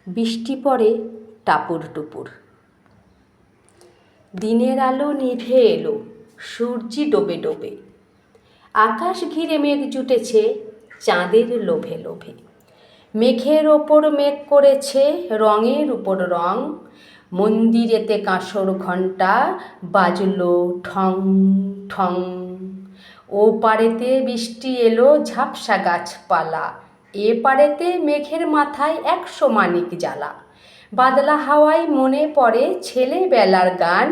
বৃষ্টি পড়ে টাপুর টুপুর। দিনের আলো নিভে এলো, সূর্যি ডোবে ডোবে। আকাশ ঘিরে মেঘ জুটেছে চাঁদের লোভে লোভে। মেঘের ওপর মেঘ করেছে রঙের উপর রং। মন্দিরেতে কাঁসর ঘণ্টা বাজলো ঠং ঠং। ও পারেতে বৃষ্টি এলো ঝাপসা গাছপালা, এ পারেতে মেঘের মাথায় 100 মানিক জ্বালা। বাদলা হাওয়ায় মনে পড়ে ছেলেবেলার গান,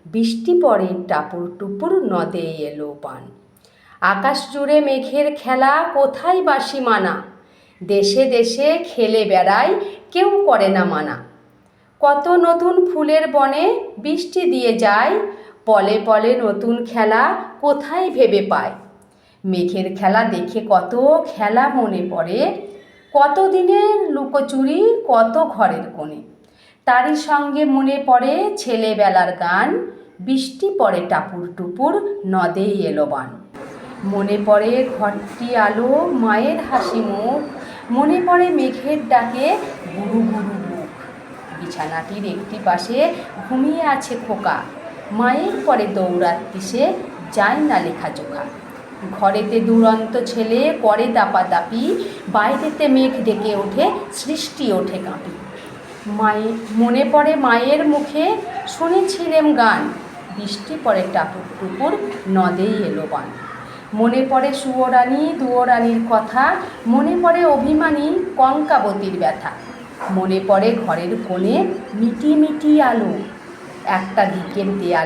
বৃষ্টি পড়ে টাপুর টুপুর নদে এলো বান। আকাশ জুড়ে মেঘের খেলা কোথায় বাসি মানা, দেশে দেশে খেলে বেড়ায় কেউ করে না মানা। কত নতুন ফুলের বনে বৃষ্টি দিয়ে যায়, পলে পলে নতুন খেলা কোথায় ভেবে পায়। মেঘের খেলা দেখে কত খেলা মনে পড়ে, কত দিনের লুকোচুরি কত ঘরের কোণে। তারই সঙ্গে মনে পড়ে ছেলেবেলার গান, বৃষ্টি পড়ে টাপুর টুপুর নদে এলো বান। মনে পড়ে ঘরটি আলো মায়ের হাসি মুখ, মনে পড়ে মেঘের ডাকে গুরু গুরু বুক। বিছানাটির একটি পাশে ঘুমিয়ে আছে খোকা, মায়ের পরে দৌড়াচ্ছি সে যায় না লেখাজোখা। ঘরেতে দুরন্ত ছেলে করে দাপাদাপি, বাইরেতে মেঘ ডেকে ওঠে সৃষ্টি ওঠে কাঁপি। মনে পড়ে মায়ের মুখে শুনেছিলেম গান, বৃষ্টি পড়ে টাপুর টুপুর নদেই এলো বান। মনে পড়ে সুয়োরানী দুয়োরানীর কথা, মনে পড়ে অভিমানী কঙ্কাবতীর ব্যথা। মনে পড়ে ঘরের কোণে মিটি মিটি আলো, একটা দিকের দেয়াল